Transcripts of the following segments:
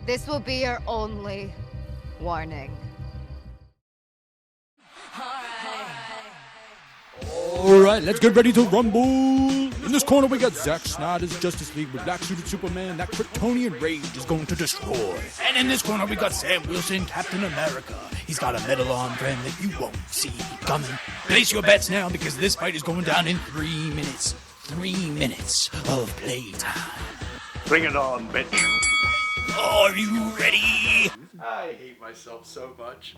This will be your only warning. Alright, let's get ready to rumble! In this corner we got Zack Snyder's Justice League with black-suited Superman that Kryptonian rage is going to destroy. And in this corner we got Sam Wilson, Captain America. He's got a metal arm friend that you won't see coming. Place your bets now because this fight is going down in 3 minutes. 3 minutes of playtime. Bring it on, bitch. Are you ready? I hate myself so much.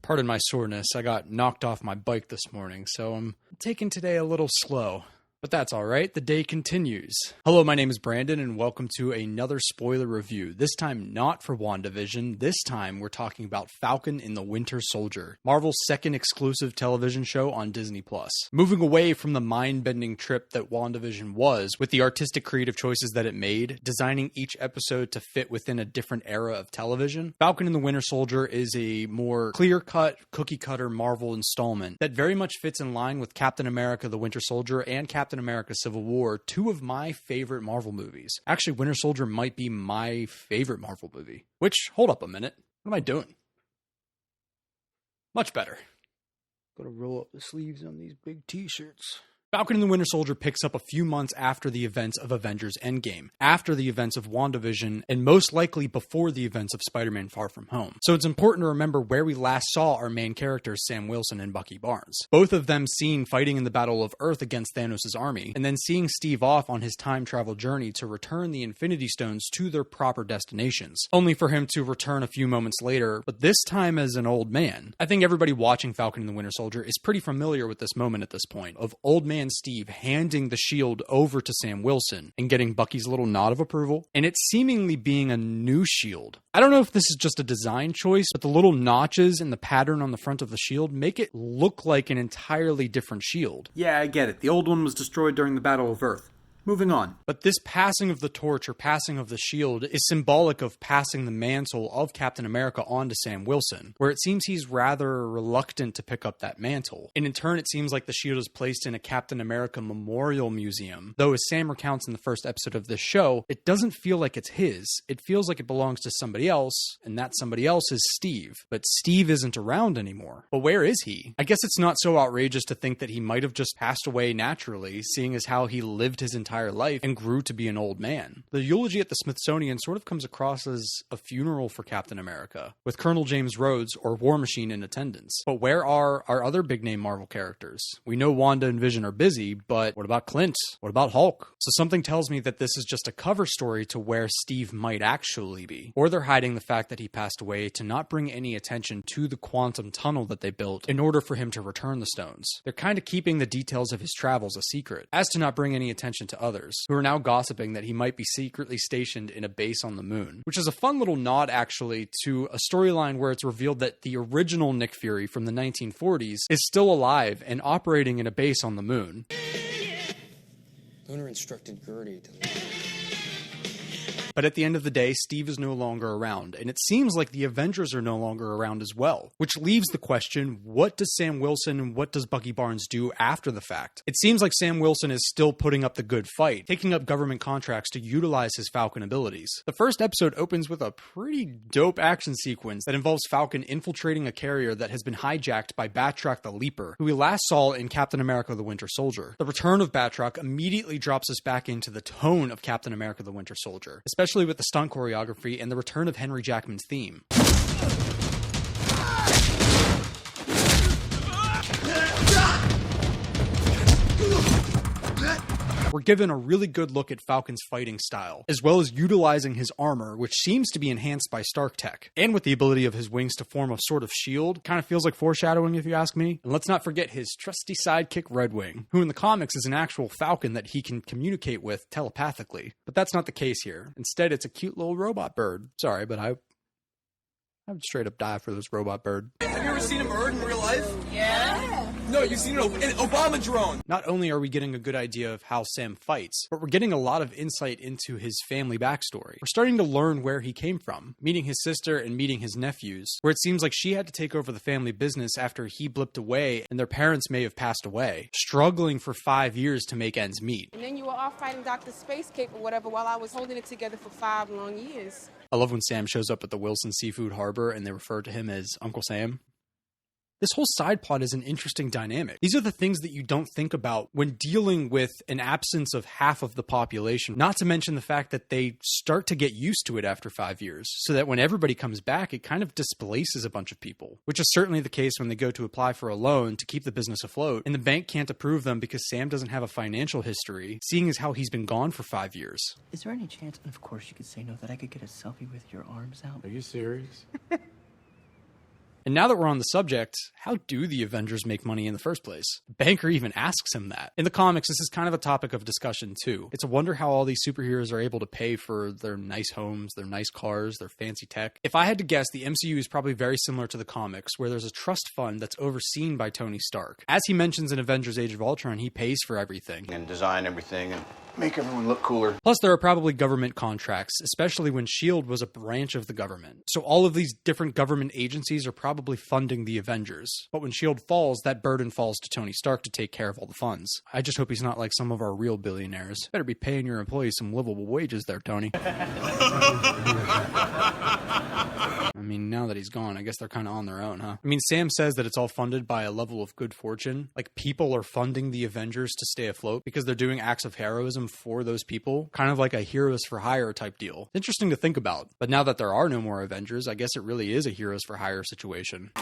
Pardon my soreness, I got knocked off my bike this morning, so I'm taking today a little slow. But that's alright, the day continues. Hello, my name is Brandon, and welcome to another spoiler review. This time not for WandaVision, this time we're talking about Falcon in the Winter Soldier, Marvel's second exclusive television show on Disney+. Moving away from the mind-bending trip that WandaVision was, with the artistic creative choices that it made, designing each episode to fit within a different era of television, Falcon in the Winter Soldier is a more clear-cut, cookie-cutter Marvel installment that very much fits in line with Captain America the Winter Soldier and Captain America Civil War, two of my favorite Marvel movies. Actually, Winter Soldier might be my favorite Marvel movie. Which, hold up a minute, what am I doing? Much better. Gotta roll up the sleeves on these big t-shirts. Falcon and the Winter Soldier picks up a few months after the events of Avengers Endgame, after the events of WandaVision, and most likely before the events of Spider-Man Far From Home. So it's important to remember where we last saw our main characters, Sam Wilson and Bucky Barnes. Both of them seen fighting in the Battle of Earth against Thanos' army, and then seeing Steve off on his time travel journey to return the Infinity Stones to their proper destinations, only for him to return a few moments later, but this time as an old man. I think everybody watching Falcon and the Winter Soldier is pretty familiar with this moment at this point, of old man Steve handing the shield over to Sam Wilson and getting Bucky's little nod of approval, and it seemingly being a new shield. I don't know if this is just a design choice, but the little notches and the pattern on the front of the shield make it look like an entirely different shield. Yeah, I get it. The old one was destroyed during the Battle of Earth. Moving on. But this passing of the torch or passing of the shield is symbolic of passing the mantle of Captain America on to Sam Wilson, where it seems he's rather reluctant to pick up that mantle. And in turn, it seems like the shield is placed in a Captain America memorial museum. Though as Sam recounts in the first episode of this show, it doesn't feel like it's his. It feels like it belongs to somebody else, and that somebody else is Steve. But Steve isn't around anymore. But where is he? I guess it's not so outrageous to think that he might have just passed away naturally, seeing as how he lived his entire life and grew to be an old man. The eulogy at the Smithsonian sort of comes across as a funeral for Captain America, with Colonel James Rhodes or War Machine in attendance. But where are our other big-name Marvel characters? We know Wanda and Vision are busy, but what about Clint? What about Hulk? So something tells me that this is just a cover story to where Steve might actually be. Or they're hiding the fact that he passed away to not bring any attention to the quantum tunnel that they built in order for him to return the stones. They're kind of keeping the details of his travels a secret, as to not bring any attention to others, who are now gossiping that he might be secretly stationed in a base on the moon, which is a fun little nod actually to a storyline where it's revealed that the original Nick Fury from the 1940s is still alive and operating in a base on the moon. Lunar instructed Gertie to But at the end of the day, Steve is no longer around, and it seems like the Avengers are no longer around as well, which leaves the question, what does Sam Wilson and what does Bucky Barnes do after the fact? It seems like Sam Wilson is still putting up the good fight, taking up government contracts to utilize his Falcon abilities. The first episode opens with a pretty dope action sequence that involves Falcon infiltrating a carrier that has been hijacked by Batroc the Leaper, who we last saw in Captain America the Winter Soldier. The return of Batroc immediately drops us back into the tone of Captain America the Winter Soldier, especially with the stunt choreography and the return of Henry Jackman's theme. We're given a really good look at Falcon's fighting style, as well as utilizing his armor, which seems to be enhanced by Stark tech, and with the ability of his wings to form a sort of shield. Kind of feels like foreshadowing if you ask me. And let's not forget his trusty sidekick Red Wing, who in the comics is an actual Falcon that he can communicate with telepathically. But that's not the case here. Instead, it's a cute little robot bird. Sorry, but I would straight up die for this robot bird. Have you ever seen a bird in real life? Yeah. No, you've seen an Obama drone. Not only are we getting a good idea of how Sam fights, but we're getting a lot of insight into his family backstory. We're starting to learn where he came from, meeting his sister and meeting his nephews, where it seems like she had to take over the family business after he blipped away and their parents may have passed away, struggling for 5 years to make ends meet. And then you were off fighting Dr. Space Cape or whatever while I was holding it together for 5 long years. I love when Sam shows up at the Wilson Seafood Harbor and they refer to him as Uncle Sam. This whole side plot is an interesting dynamic. These are the things that you don't think about when dealing with an absence of half of the population, not to mention the fact that they start to get used to it after 5 years, so that when everybody comes back, it kind of displaces a bunch of people, which is certainly the case when they go to apply for a loan to keep the business afloat, and the bank can't approve them because Sam doesn't have a financial history, seeing as how he's been gone for 5 years. Is there any chance, and of course you could say no, that I could get a selfie with your arms out? Are you serious? And now that we're on the subject, how do the Avengers make money in the first place? Banker even asks him that. In the comics, this is kind of a topic of discussion too. It's a wonder how all these superheroes are able to pay for their nice homes, their nice cars, their fancy tech. If I had to guess, the MCU is probably very similar to the comics, where there's a trust fund that's overseen by Tony Stark. As he mentions in Avengers Age of Ultron, he pays for everything. And design everything and make everyone look cooler. Plus, there are probably government contracts, especially when S.H.I.E.L.D. was a branch of the government. So all of these different government agencies are probably funding the Avengers. But when S.H.I.E.L.D. falls, that burden falls to Tony Stark to take care of all the funds. I just hope he's not like some of our real billionaires. Better be paying your employees some livable wages there, Tony. I mean, now that he's gone, I guess they're kind of on their own, huh? I mean, Sam says that it's all funded by a level of good fortune. Like, people are funding the Avengers to stay afloat because they're doing acts of heroism for those people. Kind of like a heroes for hire type deal. Interesting to think about. But now that there are no more Avengers, I guess it really is a heroes for hire situation.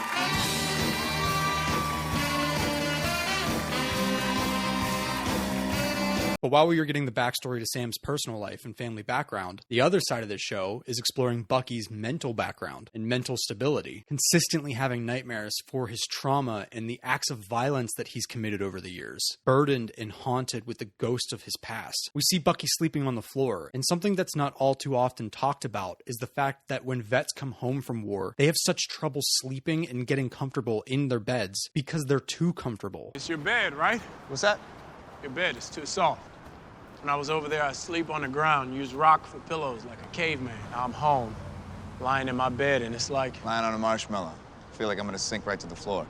But while we were getting the backstory to Sam's personal life and family background, the other side of this show is exploring Bucky's mental background and mental stability, consistently having nightmares for his trauma and the acts of violence that he's committed over the years, burdened and haunted with the ghost of his past. We see Bucky sleeping on the floor, and something that's not all too often talked about is the fact that when vets come home from war, they have such trouble sleeping and getting comfortable in their beds because they're too comfortable. It's your bed, right? What's that? Your bed is too soft. When I was over there, I sleep on the ground, use rock for pillows like a caveman. Now I'm home, lying in my bed, and it's like... Lying on a marshmallow. I feel like I'm gonna sink right to the floor.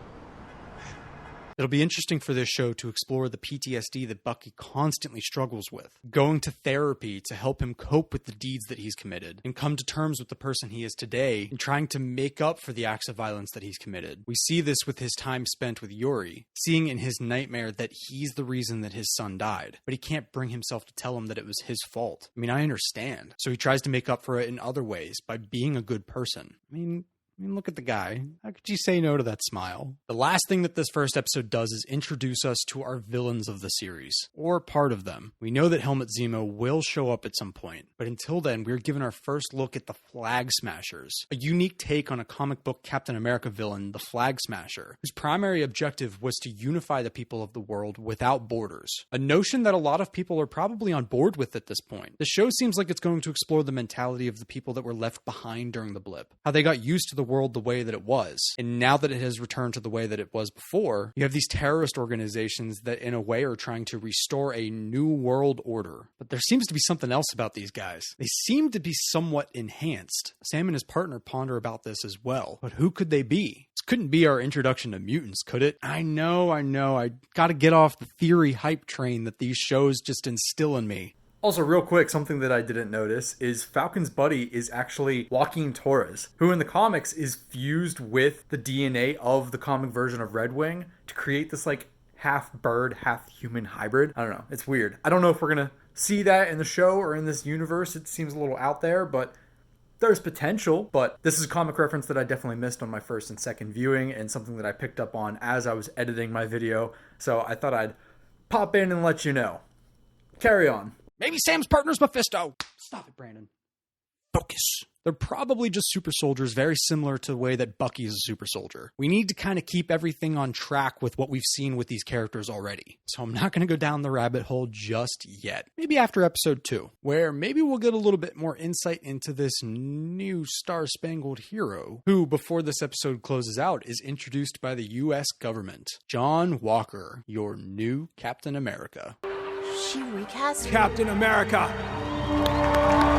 It'll be interesting for this show to explore the PTSD that Bucky constantly struggles with, going to therapy to help him cope with the deeds that he's committed, and come to terms with the person he is today, and trying to make up for the acts of violence that he's committed. We see this with his time spent with Yuri, seeing in his nightmare that he's the reason that his son died, but he can't bring himself to tell him that it was his fault. I mean, I understand. So he tries to make up for it in other ways, by being a good person. I mean, look at the guy. How could you say no to that smile? The last thing that this first episode does is introduce us to our villains of the series, or part of them. We know that Helmut Zemo will show up at some point, but until then, we're given our first look at the Flag Smashers, a unique take on a comic book Captain America villain, the Flag Smasher, whose primary objective was to unify the people of the world without borders, a notion that a lot of people are probably on board with at this point. The show seems like it's going to explore the mentality of the people that were left behind during the blip, how they got used to the world the way that it was. And now that it has returned to the way that it was before, you have these terrorist organizations that in a way are trying to restore a new world order. But there seems to be something else about these guys. They seem to be somewhat enhanced. Sam and his partner ponder about this as well. But who could they be? This couldn't be our introduction to mutants, could it? I know. I gotta get off the theory hype train that these shows just instill in me. Also, real quick, something that I didn't notice is Falcon's buddy is actually Joaquin Torres, who in the comics is fused with the DNA of the comic version of Red Wing to create this like half bird, half human hybrid. I don't know. It's weird. I don't know if we're going to see that in the show or in this universe. It seems a little out there, but there's potential. But this is a comic reference that I definitely missed on my first and second viewing, and something that I picked up on as I was editing my video. So I thought I'd pop in and let you know. Carry on. Maybe Sam's partner's Mephisto. Stop it, Brandon. Focus. They're probably just super soldiers, very similar to the way that Bucky is a super soldier. We need to kind of keep everything on track with what we've seen with these characters already. So I'm not going to go down the rabbit hole just yet. Maybe after episode 2, where maybe we'll get a little bit more insight into this new Star-Spangled Hero, who, before this episode closes out, is introduced by the US government. John Walker, your new Captain America. She recast Captain America.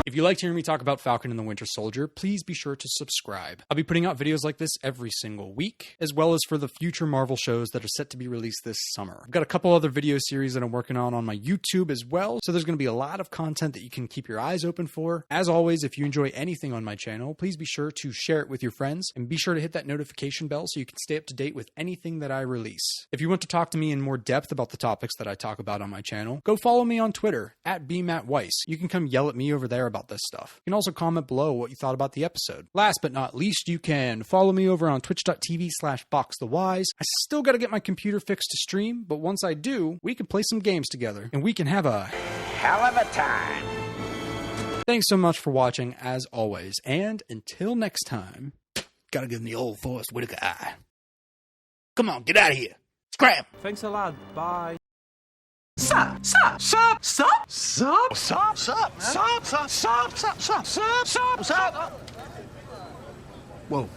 If you liked hearing me talk about Falcon and the Winter Soldier, please be sure to subscribe. I'll be putting out videos like this every single week, as well as for the future Marvel shows that are set to be released this summer. I've got a couple other video series that I'm working on my YouTube as well, so there's going to be a lot of content that you can keep your eyes open for. As always, if you enjoy anything on my channel, please be sure to share it with your friends, and be sure to hit that notification bell so you can stay up to date with anything that I release. If you want to talk to me in more depth about the topics that I talk about on my channel, go follow me on Twitter, @bmattweiss. You can come yell at me over there about this stuff. You can also comment below what you thought about the episode. Last but not least, you can follow me over on twitch.tv/boxthewise. I still got to get my computer fixed to stream, but once I do, we can play some games together, and we can have a Hell of a time. Thanks so much for watching, as always, and until next time, gotta give him the old Forrest Whitaker eye. Come on, get out of here. Scram! Thanks a lot. Bye. Stop! Stop! Stop! Stop! Stop! Stop, stop, stop, stop, stop, stop, stop, stop, stop, stop. Whoa.